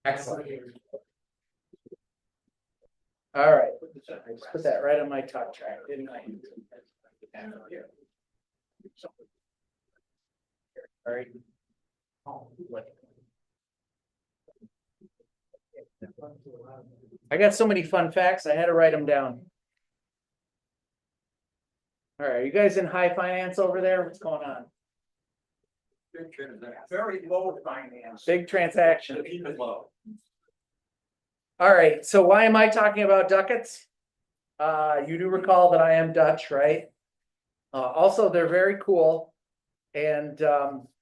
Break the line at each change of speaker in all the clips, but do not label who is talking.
Excellent.
All right, I just put that right on my talk track, didn't I? All right. I got so many fun facts, I had to write them down. All right, you guys in high finance over there? What's going on?
Very low finance.
Big transaction.
Keep it low.
All right, so why am I talking about ducats? You do recall that I am Dutch, right? Also, they're very cool. And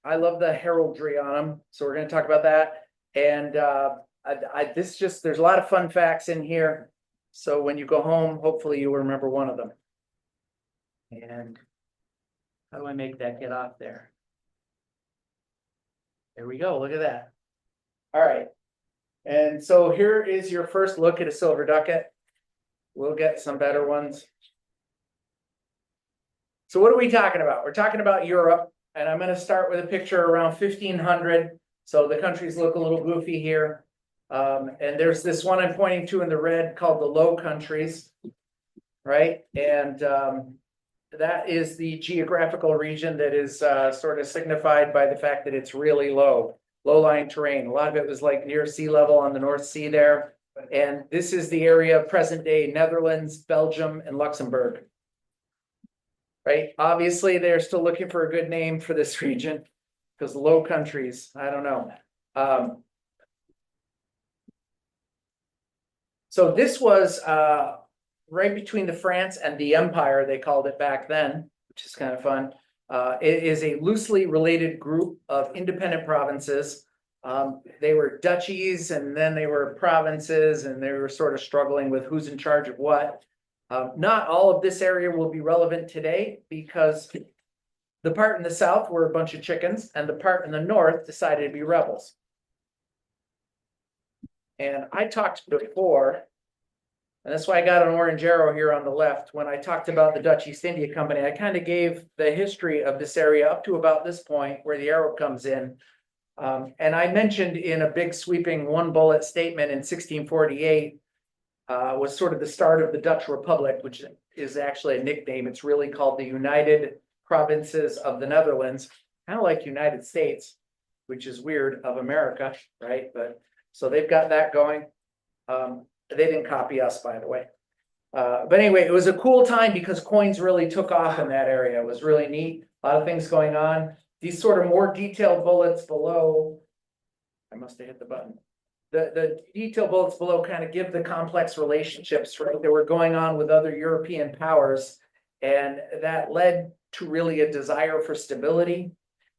I love the heraldry on them. So we're going to talk about that. And there's a lot of fun facts in here. So when you go home, hopefully you remember one of them. And how do I make that get off there? There we go. Look at that. All right. And so here is your first look at a silver ducat. We'll get some better ones. So what are we talking about? We're talking about Europe, and I'm going to start with a picture around 1500. So the countries look a little goofy here. And there's this one I'm pointing to in the red called the Low Countries, right? And that is the geographical region that is sort of signified by the fact that it's really low-lying terrain. A lot of it was like near sea level on the North Sea there. And this is the area of present-day Netherlands, Belgium, and Luxembourg. Right? Obviously, they're still looking for a good name for this region because Low Countries, I don't know. So this was right between the France and the Empire, they called it back then, which is kind of fun. It is a loosely related group of independent provinces. They were duchies and then they were provinces and they were sort of struggling with who's in charge of what. Not all of this area will be relevant today because the part in the south were a bunch of chickens and the part in the north decided to be rebels. And I talked before, and that's why I got an orange arrow here on the left. When I talked about the Dutch East India Company, I kind of gave the history of this area up to about this point where the arrow comes in. And I mentioned in a big sweeping one bullet statement in 1648 was sort of the start of the Dutch Republic, which is actually a nickname. It's really called the United Provinces of the Netherlands, kind of like United States, which is weird, of America, right? But so they've got that going. They didn't copy us, by the way. But anyway, it was a cool time because coins really took off in that area. It was really neat. A lot of things going on. These sort of more detailed bullets below, I must have hit the button. The detailed bullets below kind of give the complex relationships, right, that were going on with other European powers. And that led to really a desire for stability.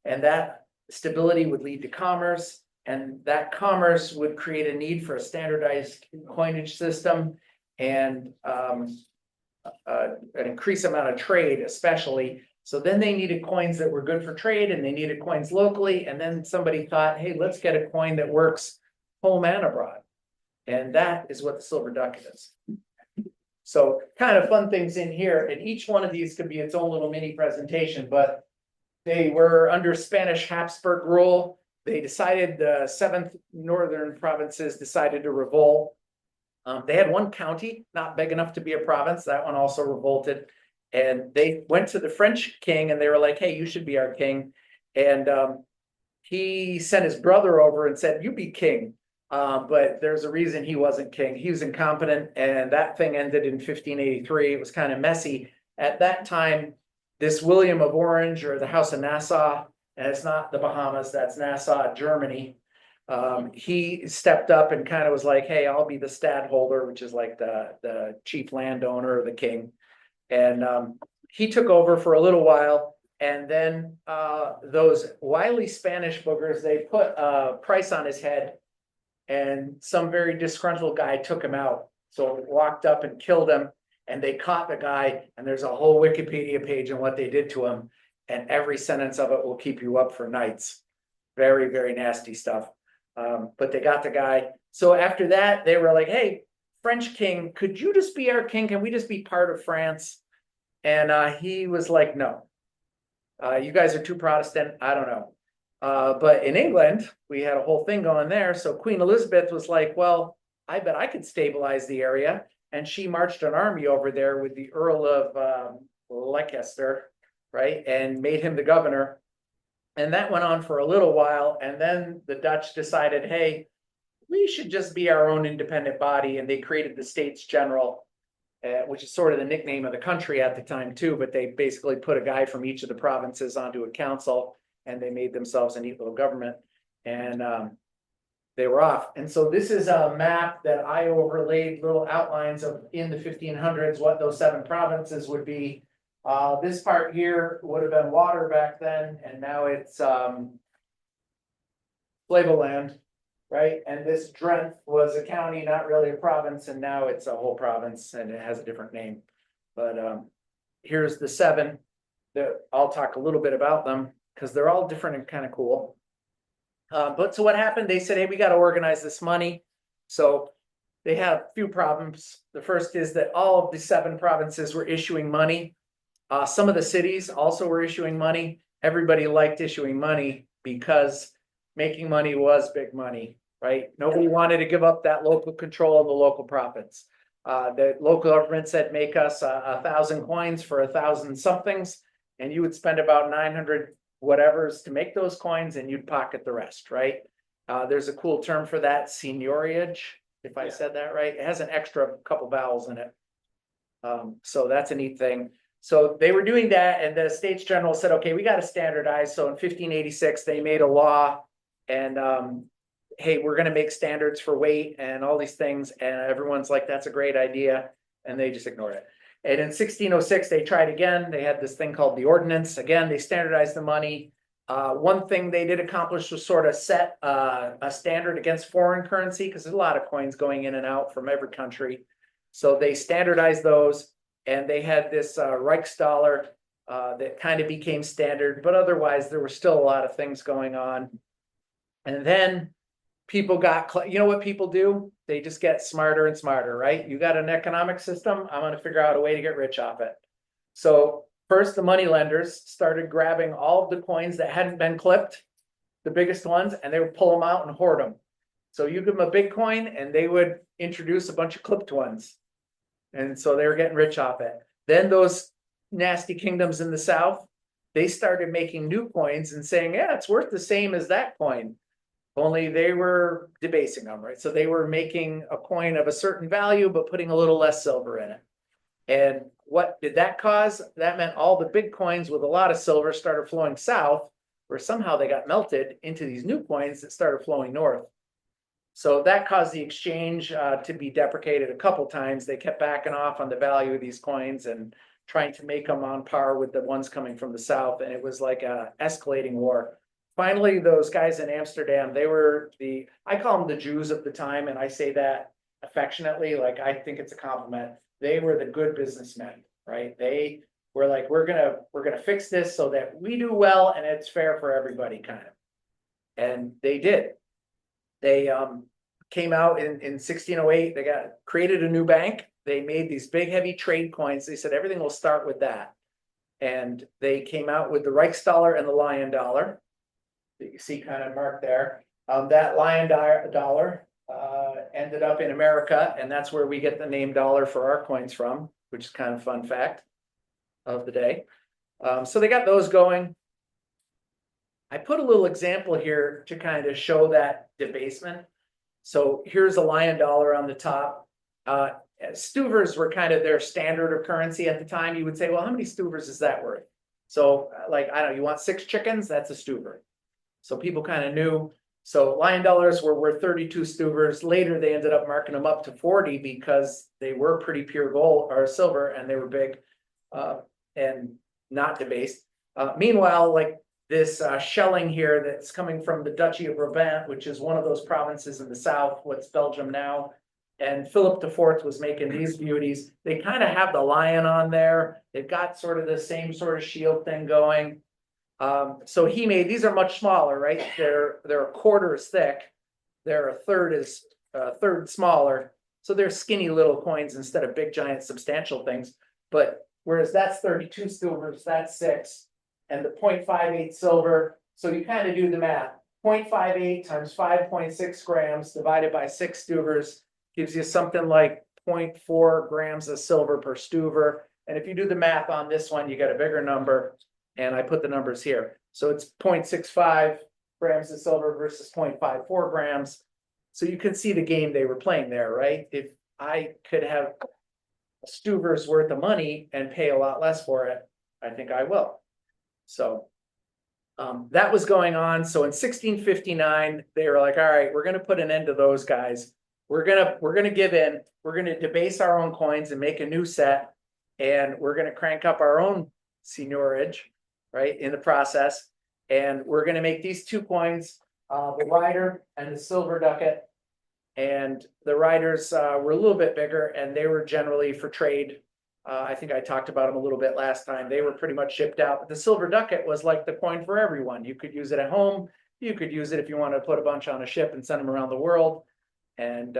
And that stability would lead to commerce. And that commerce would create a need for a standardized coinage system and an increased amount of trade, especially. So then they needed coins that were good for trade and they needed coins locally. And then somebody thought, hey, let's get a coin that works home and abroad. And that is what the silver ducat is. So kind of fun things in here. And each one of these could be its own little mini presentation, but they were under Spanish Habsburg rule. They decided the 7th northern provinces decided to revolt. They had one county, not big enough to be a province. That one also revolted. And they went to the French king and they were like, hey, you should be our king. And he sent his brother over and said, you be king. But there's a reason he wasn't king. He was incompetent. And that thing ended in 1583. It was kind of messy. At that time, this William of Orange or the House of Nassau, and it's not the Bahamas, that's Nassau, Germany. He stepped up and kind of was like, hey, I'll be the stadtholder, which is like the chief landowner, the king. And he took over for a little while. And then those wily Spanish boogers, they put a price on his head. And some very disgruntled guy took him out. So walked up and killed him. And they caught the guy. And there's a whole Wikipedia page on what they did to him. And every sentence of it will keep you up for nights. Very, very nasty stuff. But they got the guy. So after that, they were like, hey, French king, could you just be our king? Can we just be part of France? And he was like, no, you guys are too Protestant. I don't know. But in England, we had a whole thing going there. So Queen Elizabeth was like, well, I bet I could stabilize the area. And she marched an army over there with the Earl of Leicester, right? And made him the governor. And that went on for a little while. And then the Dutch decided, hey, we should just be our own independent body. And they created the States General, which is sort of the nickname of the country at the time too. But they basically put a guy from each of the provinces onto a council, and they made themselves a neat little government. And they were off. And so this is a map that I overlaid little outlines of in the 1500s, what those 7 provinces would be. This part here would have been water back then, and now it's Flevoland, right? And this Drenthe was a county, not really a province, and now it's a whole province, and it has a different name. But here's the 7 that I'll talk a little bit about them because they're all different and kind of cool. But so what happened? They said, hey, we got to organize this money. So they had a few problems. The first is that all of the 7 provinces were issuing money. Some of the cities also were issuing money. Everybody liked issuing money because making money was big money, right? Nobody wanted to give up that local control of the local profits. The local government said, make us 1,000 coins for 1,000 somethings, and you would spend about 900 whatevers to make those coins, and you'd pocket the rest, right? There's a cool term for that, seigniorage, if I said that right. It has an extra couple vowels in it. So that's a neat thing. So they were doing that, and the States General said, okay, we got to standardize. So in 1586, they made a law, and hey, we're going to make standards for weight and all these things. And everyone's like, that's a great idea. And they just ignored it. And in 1606, they tried again. They had this thing called the ordinance. Again, they standardized the money. One thing they did accomplish was sort of set a standard against foreign currency, because there's a lot of coins going in and out from every country. So they standardized those, and they had this Reichsdollar that kind of became standard. But otherwise, there were still a lot of things going on. And then people got, you know what people do? They just get smarter and smarter, right? You got an economic system, I'm going to figure out a way to get rich off it. So first, the money lenders started grabbing all of the coins that hadn't been clipped, the biggest ones, and they would pull them out and hoard them. So you give them a big coin, and they would introduce a bunch of clipped ones. And so they were getting rich off it. Then those nasty kingdoms in the South, they started making new coins and saying, yeah, it's worth the same as that coin. Only they were debasing them, right? So they were making a coin of a certain value, but putting a little less silver in it. And what did that cause? That meant all the big coins with a lot of silver started flowing south, where somehow they got melted into these new coins that started flowing north. So that caused the exchange to be deprecated a couple times. They kept backing off on the value of these coins and trying to make them on par with the ones coming from the south. And it was like a escalating war. Finally, those guys in Amsterdam, they were I call them the Jews of the time, and I say that affectionately, like I think it's a compliment. They were the good businessmen, right? They were like, we're gonna fix this so that we do well and it's fair for everybody, kind of. And they did. They came out in 1608. They created a new bank. They made these big, heavy trade coins. They said everything will start with that, and they came out with the Reichsdollar and the Lion Dollar. That you see kind of marked there. That Lion Dollar ended up in America, and that's where we get the name dollar for our coins from, which is kind of a fun fact of the day. So they got those going. I put a little example here to kind of show that debasement. So here's a Lion Dollar on the top. Stuvers were kind of their standard of currency at the time. You would say, well, how many stuvers is that worth? So like, I don't know, you want 6 chickens? That's a stuver. So people kind of knew. So Lion Dollars were worth 32 stuvers. Later, they ended up marking them up to 40 because they were pretty pure gold or silver, and they were big and not debased. Meanwhile, like this shelling here that's coming from the Duchy of Brabant, which is one of those provinces in the south, what's Belgium now. And Philip IV was making these beauties. They kind of have the lion on there. They've got sort of the same sort of shield thing going. So he made, these are much smaller, right? They're a quarter as thick. They're a third smaller. So they're skinny little coins instead of big, giant, substantial things. But whereas that's 32 silvers, that's 6. And the 0.58 silver. So you kind of do the math. 0.58 times 5.6 grams divided by 6 stuvers gives you something like 0.4 grams of silver per stuver. And if you do the math on this one, you get a bigger number. And I put the numbers here. So it's 0.65 grams of silver versus 0.54 grams. So you can see the game they were playing there, right? If I could have a stuver's worth of money and pay a lot less for it, I think I will. So that was going on. So in 1659, they were like, all right, we're going to put an end to those guys. We're gonna give in. We're gonna debase our own coins and make a new set, and we're gonna crank up our own seigniorage, right, in the process. And we're gonna make these two coins, the rider and the silver ducat. And the riders were a little bit bigger, and they were generally for trade. I think I talked about them a little bit last time. They were pretty much shipped out. But the silver ducat was like the coin for everyone. You could use it at home. You could use it if you want to put a bunch on a ship and send them around the world. And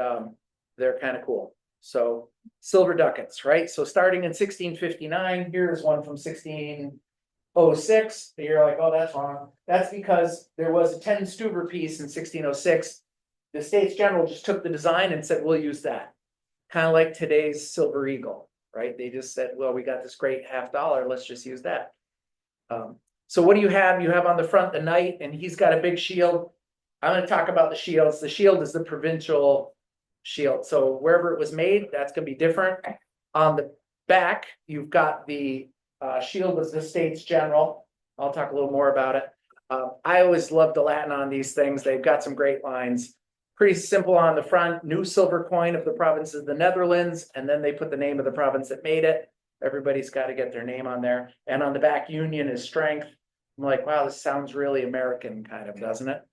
they're kind of cool. So silver ducats, right? So starting in 1659, here's one from 1606. You're like, oh, that's wrong. That's because there was a 10 stuver piece in 1606. The States General just took the design and said, we'll use that. Kind of like today's silver eagle, right? They just said, well, we got this great $50. Let's just use that. So what do you have? You have on the front the knight, and he's got a big shield. I'm going to talk about the shields. The shield is the provincial shield. So wherever it was made, that's going to be different. On the back, you've got the shield of the States General. I'll talk a little more about it. I always love the Latin on these things. They've got some great lines. Pretty simple on the front, new silver coin of the province of the Netherlands, and then they put the name of the province that made it. Everybody's got to get their name on there. And on the back, union is strength. I'm like, wow, this sounds really American kind of, doesn't it?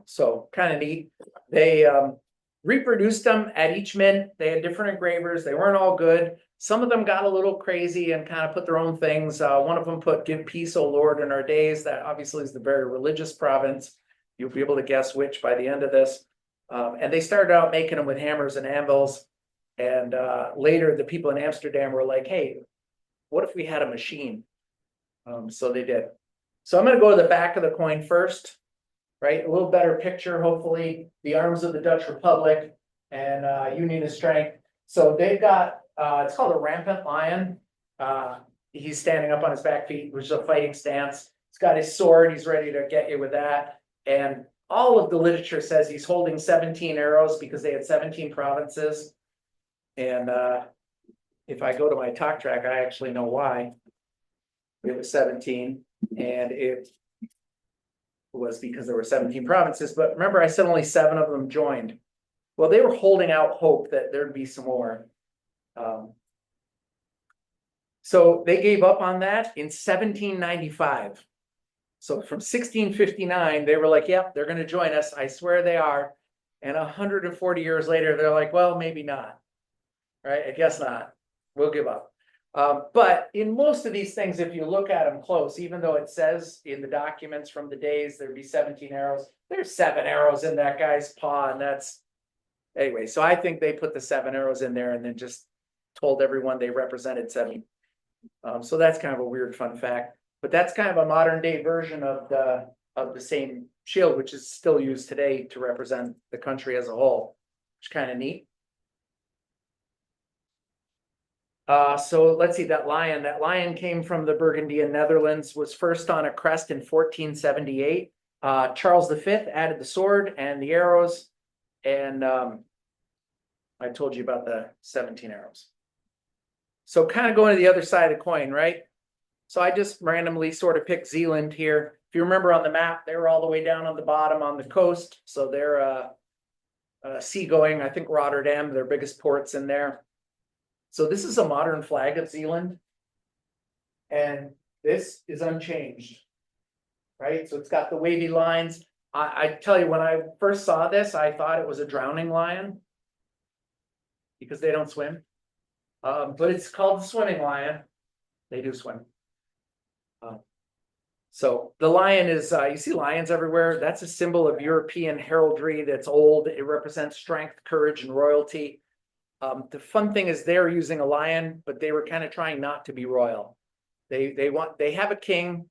So kind of neat. They reproduced them at each mint. They had different engravers. They weren't all good. Some of them got a little crazy and kind of put their own things. One of them put "Give peace, O Lord, in our days." That obviously is the very religious province. You'll be able to guess which by the end of this. And they started out making them with hammers and anvils. And later the people in Amsterdam were like, hey, what if we had a machine? So they did. So I'm going to go to the back of the coin first. Right, a little better picture, hopefully. The arms of the Dutch Republic and Union of Strength. So they've got, it's called a rampant lion. He's standing up on his back feet, which is a fighting stance. He's got his sword. He's ready to get you with that. And all of the literature says he's holding 17 arrows because they had 17 provinces. And if I go to my talk track, I actually know why. It was 17, and it was because there were 17 provinces. But remember, I said only 7 of them joined. Well, they were holding out hope that there'd be some more. So they gave up on that in 1795. So from 1659, they were like, yep, they're going to join us. I swear they are. And 140 years later, they're like, well, maybe not. Right? I guess not. We'll give up. But in most of these things, if you look at them close, even though it says in the documents from the days there'd be 17 arrows, there's 7 arrows in that guy's paw, and that's anyway. So I think they put the 7 arrows in there and then just told everyone they represented 7. So that's kind of a weird fun fact. But that's kind of a modern day version of the same shield, which is still used today to represent the country as a whole, which is kind of neat. So let's see, that lion came from the Burgundian Netherlands, was first on a crest in 1478. Charles V added the sword and the arrows, and I told you about the 17 arrows. So kind of going to the other side of the coin, right? So I just randomly sort of picked Zeeland here. If you remember on the map, they were all the way down on the bottom on the coast. So they're seagoing, I think Rotterdam, their biggest ports in there. So this is a modern flag of Zeeland, and this is unchanged, right? So it's got the wavy lines. I tell you, when I first saw this, I thought it was a drowning lion because they don't swim. But it's called the swimming lion. They do swim. So the lion is, you see lions everywhere. That's a symbol of European heraldry that's old. It represents strength, courage, and royalty. The fun thing is they're using a lion, but they were kind of trying not to be royal. They have a king,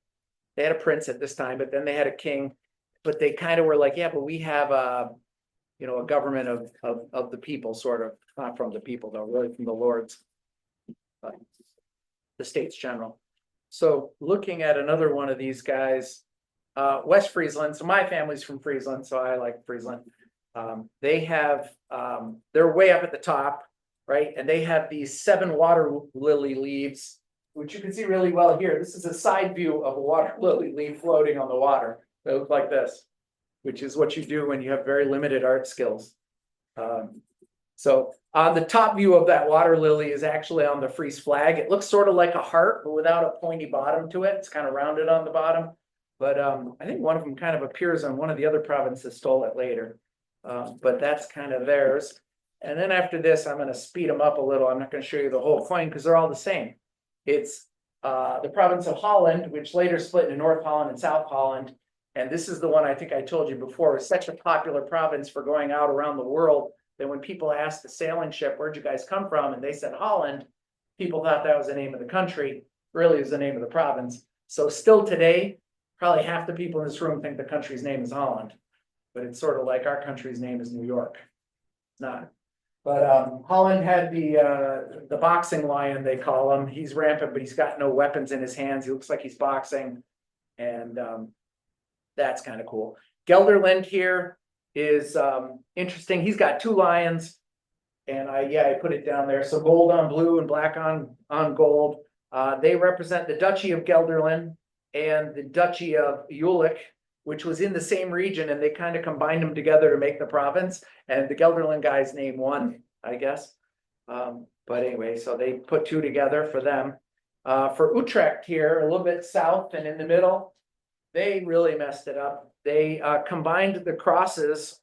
They had a prince at this time, but then they had a king. But they kind of were like, yeah, but we have a government of the people, sort of, not from the people though, really from the lords. But the States General. So looking at another one of these guys, West Friesland. So my family's from Friesland, so I like Friesland. They have, they're way up at the top, right? And they have these 7 water lily leaves, which you can see really well here. This is a side view of a water lily leaf floating on the water. They look like this, which is what you do when you have very limited art skills. So on the top view of that water lily is actually on the Fries flag. It looks sort of like a heart, but without a pointy bottom to it. It's kind of rounded on the bottom. But I think one of them kind of appears on one of the other provinces stole it later. But that's kind of theirs. And then after this, I'm going to speed them up a little. I'm not going to show you the whole coin because they're all the same. It's the province of Holland, which later split into North Holland and South Holland. And this is the one I think I told you before. It's such a popular province for going out around the world that when people asked the sailing ship, where'd you guys come from? And they said Holland, people thought that was the name of the country. Really is the name of the province. So still today, probably half the people in this room think the country's name is Holland. But it's sort of like our country's name is New York. It's not. But Holland had the boxing lion, they call him. He's rampant, but he's got no weapons in his hands. He looks like he's boxing. And that's kind of cool. Gelderland here is interesting. He's got 2 lions. And I put it down there. So gold on blue and black on gold. They represent the Duchy of Gelderland and the Duchy of Jülich, which was in the same region, and they kind of combined them together to make the province. And the Gelderland guy's name won, I guess. But anyway, so they put 2 together for them. For Utrecht here, a little bit south and in the middle, they really messed it up. They combined the crosses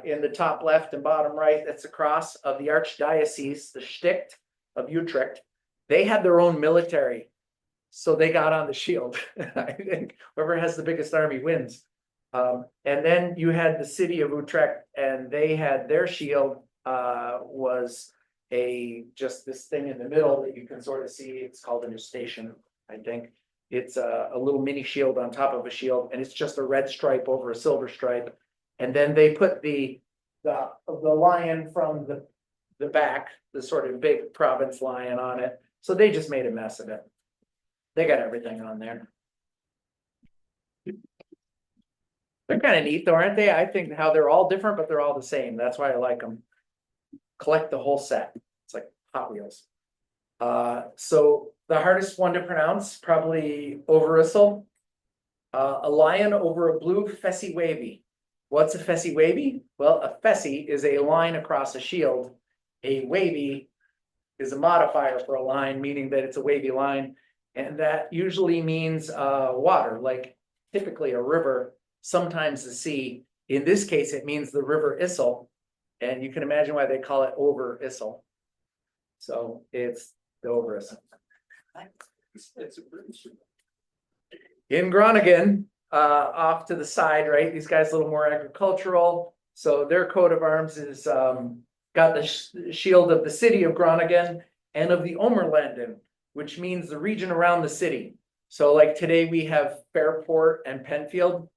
in the top left and bottom right. That's the cross of the Archdiocese, the Sticht of Utrecht. They had their own military. So they got on the shield. I think whoever has the biggest army wins. And then you had the city of Utrecht, and they had their shield was just this thing in the middle that you can sort of see. It's called an station, I think. It's a little mini shield on top of a shield, and it's just a red stripe over a silver stripe. And then they put the lion from the back, the sort of big province lion on it. So they just made a mess of it. They got everything on there. They're kind of neat though, aren't they? I think how they're all different, but they're all the same. That's why I like them. Collect the whole set. It's like Hot Wheels. So the hardest one to pronounce, probably Overijssel. A lion over a blue fessy wavy. What's a fessy wavy? Well, a fessy is a line across a shield. A wavy is a modifier for a line, meaning that it's a wavy line. And that usually means water, like typically a river, sometimes the sea. In this case, it means the river Issel. And you can imagine why they call it Overijssel. So it's the Overijssel. In Groningen, off to the side, right? These guys a little more agricultural. So their coat of arms is got the shield of the city of Groningen and of the Omerlanden, which means the region around the city. So like today we have Fairport and Penfield.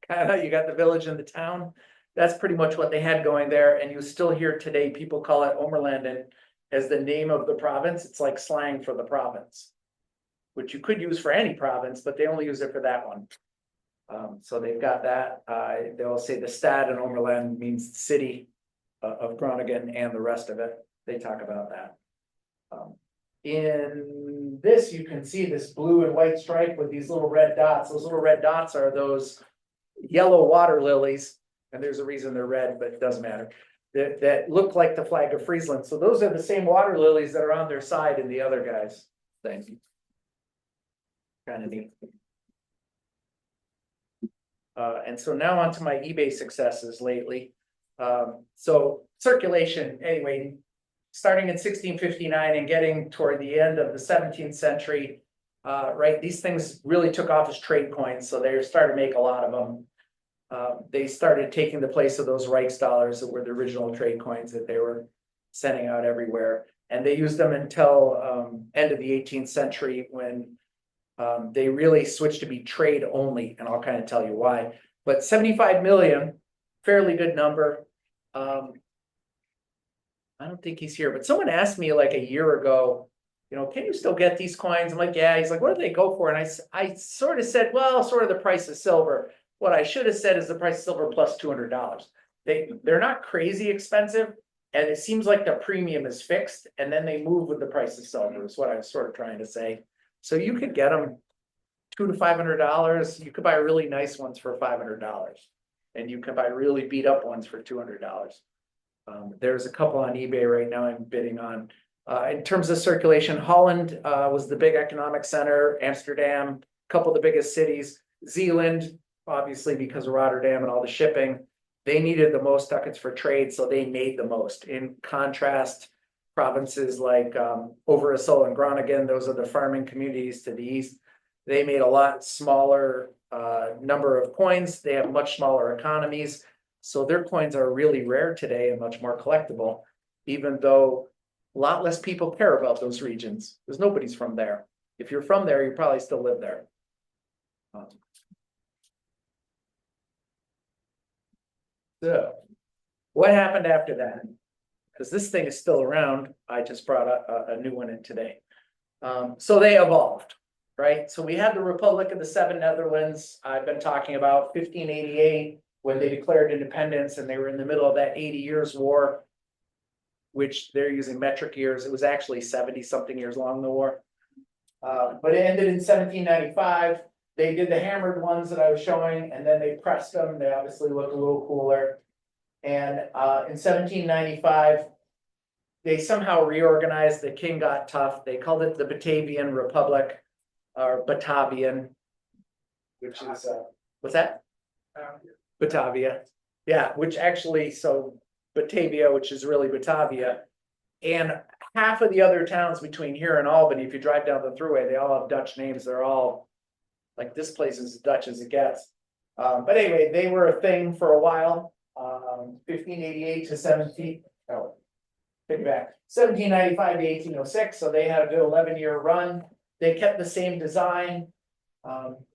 Kind of, you got the village and the town. That's pretty much what they had going there. And you still hear today people call it Omerlanden as the name of the province. It's like slang for the province, which you could use for any province, but they only use it for that one. So they've got that. They'll say the Stad and Omerland means the city of Groningen and the rest of it. They talk about that. In this, you can see this blue and white stripe with these little red dots. Those little red dots are those yellow water lilies. And there's a reason they're red, but it doesn't matter. That look like the flag of Friesland. So those are the same water lilies that are on their side in the other guys' thing. Kind of neat. And so now on to my eBay successes lately. So circulation, anyway, starting in 1659 and getting toward the end of the 17th century, right? These things really took off as trade coins. So they started to make a lot of them. They started taking the place of those Reichsdollars that were the original trade coins that they were sending out everywhere. And they used them until end of the 18th century when They really switched to be trade only, and I'll kind of tell you why. But 75 million, fairly good number. I don't think he's here, but someone asked me like a year ago, can you still get these coins? I'm like, yeah. He's like, what do they go for? And I sort of said, well, sort of the price of silver. What I should have said is the price of silver plus $200. They're not crazy expensive, and it seems like the premium is fixed, and then they move with the price of silver is what I was sort of trying to say. So you could get them $200 to $500. You could buy really nice ones for $500, and you can buy really beat up ones for $200. There's a couple on eBay right now I'm bidding on. In terms of circulation, Holland was the big economic center, Amsterdam, a couple of the biggest cities, Zealand, obviously because of Rotterdam and all the shipping. They needed the most ducats for trade, so they made the most. In contrast, provinces like Overijssel and Groningen, those are the farming communities to the east, they made a lot smaller number of coins. They have much smaller economies. So their coins are really rare today and much more collectible, even though a lot less people care about those regions because nobody's from there. If you're from there, you probably still live there. So what happened after that? Because this thing is still around. I just brought a new one in today. So they evolved, right? So we had the Republic of the Seven Netherlands. I've been talking about 1588 when they declared independence, and they were in the middle of that 80 Years' War, which they're using metric years. It was actually 70 something years long, the war. But it ended in 1795. They did the hammered ones that I was showing, and then they pressed them. They obviously look a little cooler. And in 1795, they somehow reorganized. The king got tough. They called it the Batavian Republic, or Batavian, which is, what's that? Batavia. Yeah, which actually, so Batavia, which is really Batavia. And half of the other towns between here and Albany, if you drive down the thruway, they all have Dutch names. They're all like, this place is as Dutch as it gets. But anyway, they were a thing for a while. 1588 to 17, oh, take it back, 1795 to 1806. So they had a good 11-year run. They kept the same design.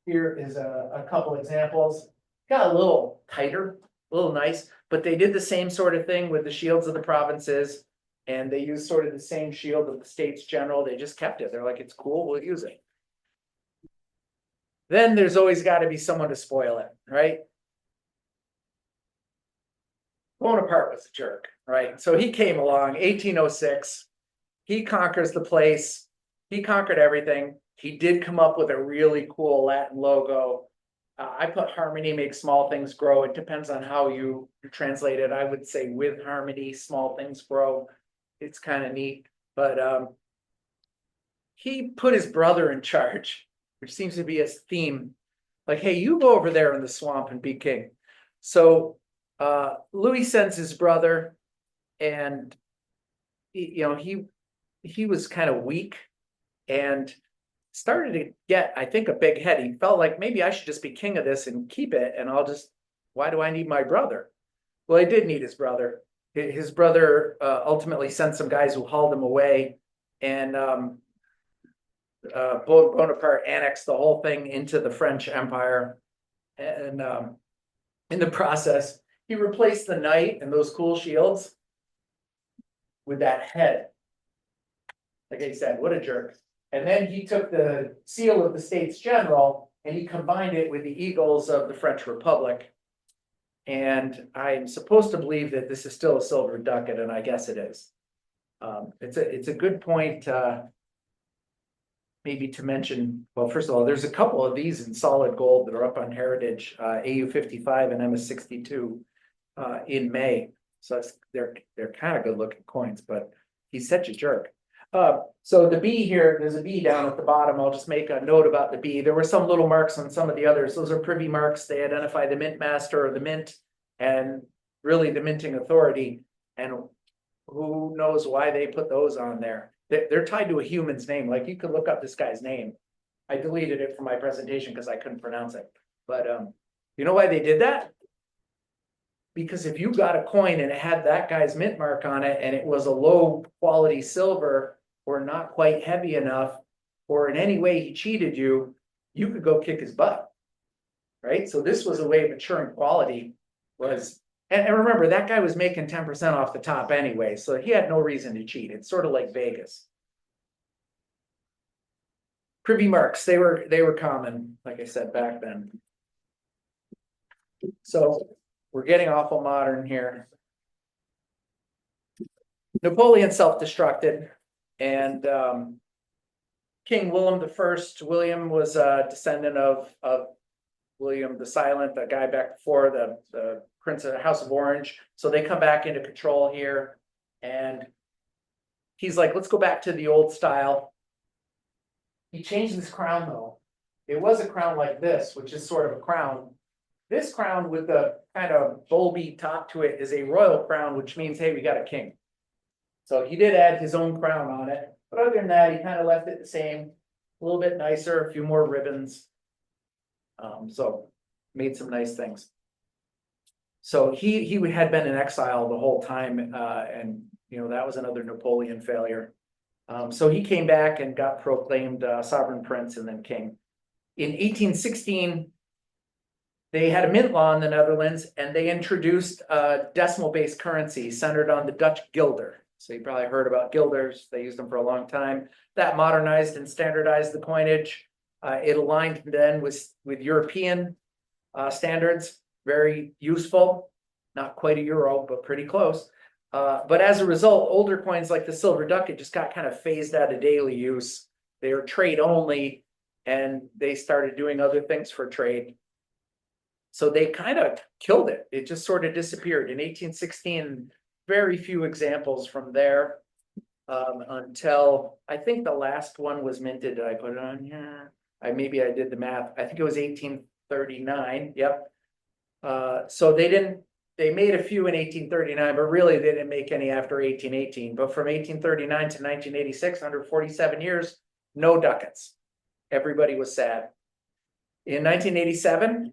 Here is a couple examples. Got a little tighter, a little nice, but they did the same sort of thing with the shields of the provinces, and they used sort of the same shield of the States General. They just kept it. They're like, it's cool, we'll use it. Then there's always got to be someone to spoil it, right? Bonaparte was a jerk, right? So he came along, 1806. He conquers the place. He conquered everything. He did come up with a really cool Latin logo. I put harmony makes small things grow. It depends on how you translate it. I would say with harmony, small things grow. It's kind of neat. But he put his brother in charge, which seems to be his theme. Like, hey, you go over there in the swamp and be king. So Louis sends his brother, and he was kind of weak and started to get, I think, a big head. He felt like maybe I should just be king of this and keep it, and why do I need my brother? Well, he did need his brother. His brother ultimately sent some guys who hauled him away, and Bonaparte annexed the whole thing into the French Empire. And in the process, he replaced the knight and those cool shields with that head. Like I said, what a jerk. And then he took the seal of the States General and he combined it with the eagles of the French Republic. And I'm supposed to believe that this is still a silver ducat, and I guess it is. It's a good point maybe to mention. Well, first of all, there's a couple of these in solid gold that are up on Heritage, AU 55 and MS 62 in May. So they're kind of good looking coins, but he's such a jerk. So the B here, there's a B down at the bottom. I'll just make a note about the B. There were some little marks on some of the others. Those are privy marks. They identify the mint master or the mint and really the minting authority. And who knows why they put those on there. They're tied to a human's name. Like, you could look up this guy's name. I deleted it from my presentation because I couldn't pronounce it. But you know why they did that? Because if you got a coin and it had that guy's mint mark on it and it was a low quality silver or not quite heavy enough, or in any way he cheated you, you could go kick his butt. Right? So this was a way of ensuring quality was, and remember, that guy was making 10% off the top anyway, so he had no reason to cheat. It's sort of like Vegas. Privy marks, they were common, like I said, back then. So we're getting awful modern here. Napoleon self-destructed, and King William I. William was a descendant of William the Silent, the guy back before, the Prince of the House of Orange. So they come back into control here, and he's like, let's go back to the old style. He changed this crown though. It was a crown like this, which is sort of a crown. This crown with the kind of bulby top to it is a royal crown, which means, hey, we got a king. So he did add his own crown on it, but other than that, he kind of left it the same, a little bit nicer, a few more ribbons. So made some nice things. So he had been in exile the whole time, and that was another Napoleon failure. So he came back and got proclaimed sovereign prince and then king. In 1816, they had a mint law in the Netherlands, and they introduced a decimal-based currency centered on the Dutch guilder. So you probably heard about guilders. They used them for a long time. That modernized and standardized the coinage. It aligned then with European standards. Very useful. Not quite a euro, but pretty close. But as a result, older coins like the silver ducat just got kind of phased out of daily use. They were trade only, and they started doing other things for trade. So they kind of killed it. It just sort of disappeared. In 1816, very few examples from there until I think the last one was minted. Did I put it on here? Maybe I did the math. I think it was 1839. Yep. So they made a few in 1839, but really they didn't make any after 1818. But from 1839 to 1986, 147 years, no ducats. Everybody was sad. In 1987,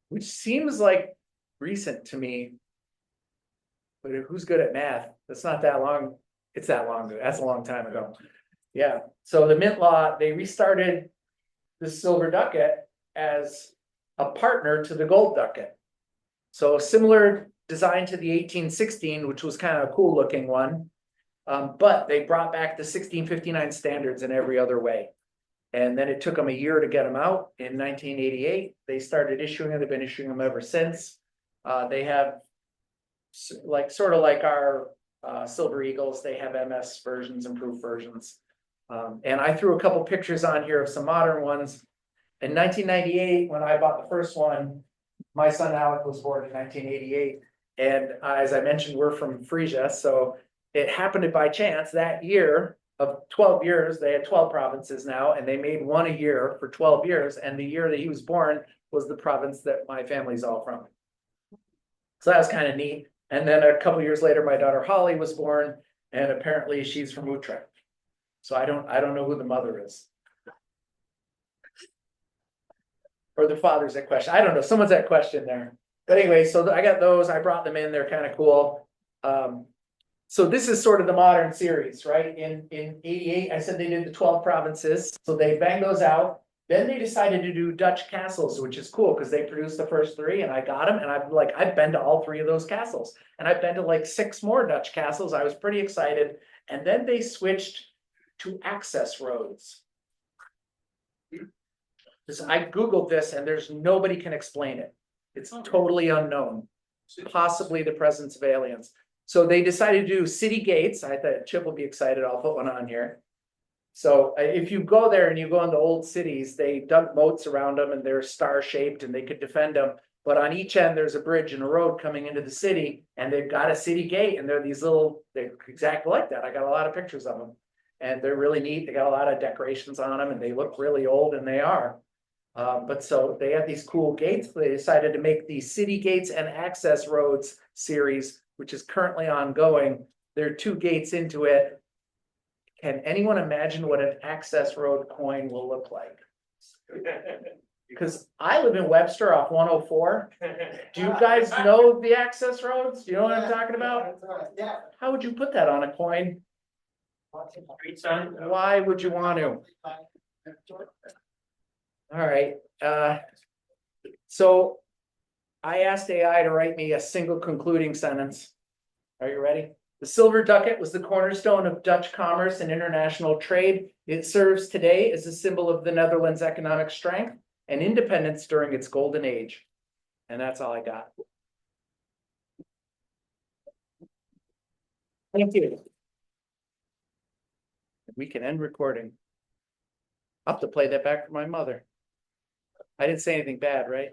which seems like recent to me, but who's good at math? That's not that long. It's that long. That's a long time ago. Yeah. So the mint law, they restarted the silver ducat as a partner to the gold ducat. So similar design to the 1816, which was kind of a cool looking one. But they brought back the 1659 standards in every other way. And then it took them a year to get them out. In 1988, they started issuing them. They've been issuing them ever since. They have sort of like our Silver Eagles. They have MS versions, improved versions. And I threw a couple pictures on here of some modern ones. In 1998, when I bought the first one, my son Alec was born in 1988. And as I mentioned, we're from Frisia. So it happened by chance that year of 12 years, they had 12 provinces now, and they made one a year for 12 years. And the year that he was born was the province that my family's all from. So that was kind of neat. And then a couple years later, my daughter Holly was born, and apparently she's from Utrecht. So I don't know who the mother is. Or the father's at question. I don't know. Someone's at question there. But anyway, so I got those. I brought them in. They're kind of cool. So this is sort of the modern series, right? In 88, I said they did the 12 provinces. So they banged those out. Then they decided to do Dutch castles, which is cool because they produced the first three and I got them. And I've been to all three of those castles. And I've been to like 6 more Dutch castles. I was pretty excited. And then they switched to access roads. I Googled this and there's nobody can explain it. It's totally unknown. Possibly the presence of aliens. So they decided to do city gates. I thought Chip will be excited. I'll put one on here. So if you go there and you go into old cities, they dug moats around them and they're star shaped and they could defend them. But on each end, there's a bridge and a road coming into the city and they've got a city gate and they're these little, they're exactly like that. I got a lot of pictures of them and they're really neat. They got a lot of decorations on them and they look really old and they are. But so they had these cool gates. They decided to make the city gates and access roads series, which is currently ongoing. There are 2 gates into it. Can anyone imagine what an access road coin will look like? Because I live in Webster off 104. Do you guys know the access roads? Do you know what I'm talking about?
Yeah.
How would you put that on a coin? Why would you want to? All right, so I asked AI to write me a single concluding sentence. Are you ready? The silver ducat was the cornerstone of Dutch commerce and international trade. It serves today as a symbol of the Netherlands' economic strength and independence during its golden age. And that's all I got. Thank you. We can end recording. I'll have to play that back for my mother. I didn't say anything bad, right?